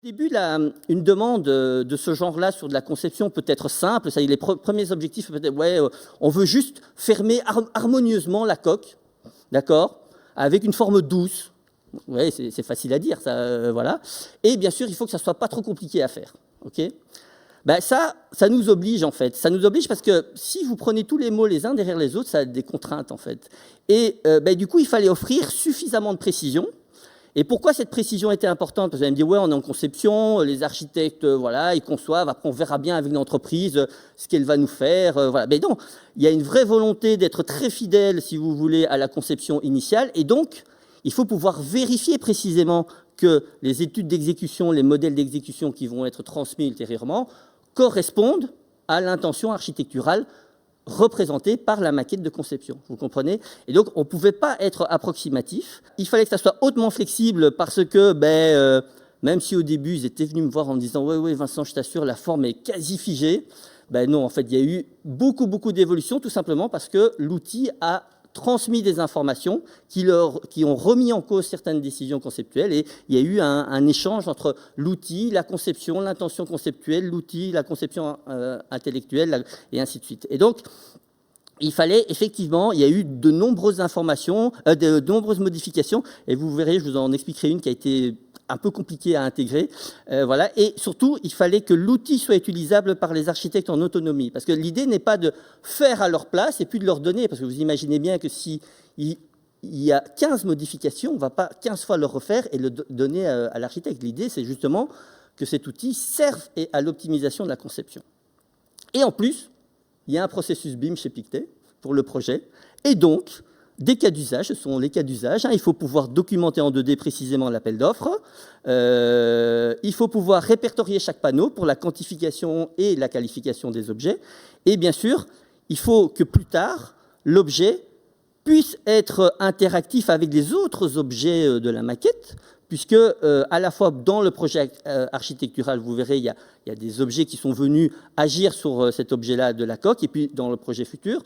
Au début, une demande de ce genre-là sur de la conception peut être simple. Ça, les premiers objectifs, peut-être, ouais, on veut juste fermer harmonieusement la coque, d'accord, avec une forme douce. Ouais, c'est facile à dire, ça, voilà. Et bien sûr, il faut que ça soit pas trop compliqué à faire, ok. Ben ça nous oblige en fait. Ça nous oblige parce que si vous prenez tous les mots les uns derrière les autres, ça a des contraintes en fait. Et du coup, il fallait offrir suffisamment de précision. Et pourquoi cette précision était importante? Parce que vous allez me dire, ouais, on est en conception, les architectes, voilà, ils conçoivent, après on verra bien avec l'entreprise ce qu'elle va nous faire, voilà. Mais non, il y a une vraie volonté d'être très fidèle, si vous voulez, à la conception initiale, et donc, il faut pouvoir vérifier précisément que les études d'exécution, les modèles d'exécution qui vont être transmis ultérieurement, correspondent à l'intention architecturale représentée par la maquette de conception, vous comprenez? Et donc, on ne pouvait pas être approximatif. Il fallait que ça soit hautement flexible parce que, même si au début, ils étaient venus me voir en me disant « Ouais, Vincent, je t'assure, la forme est quasi figée », non, en fait, il y a eu beaucoup d'évolutions, tout simplement parce que l'outil a transmis des informations qui ont remis en cause certaines décisions conceptuelles, et il y a eu un échange entre l'outil, la conception, l'intention conceptuelle, l'outil, la conception intellectuelle, et ainsi de suite. Et donc, il fallait effectivement, il y a eu de nombreuses informations, de nombreuses modifications, et vous verrez, je vous en expliquerai une qui a été un peu compliquée à intégrer, voilà. Et surtout, il fallait que l'outil soit utilisable par les architectes en autonomie, parce que l'idée n'est pas de faire à leur place et puis de leur donner, parce que vous imaginez bien que si il y a 15 modifications, on ne va pas 15 fois le refaire et le donner à l'architecte. L'idée, c'est justement que cet outil serve à l'optimisation de la conception. Et en plus, il y a un processus BIM chez Pictet pour le projet, et donc, des cas d'usage, ce sont les cas d'usage. Il faut pouvoir documenter en 2D précisément l'appel d'offres. Il faut pouvoir répertorier chaque panneau pour la quantification et la qualification des objets. Et bien sûr, il faut que plus tard, l'objet puisse être interactif avec les autres objets de la maquette, puisque à la fois dans le projet architectural, vous verrez, il y a des objets qui sont venus agir sur cet objet-là de la coque, et puis dans le projet futur,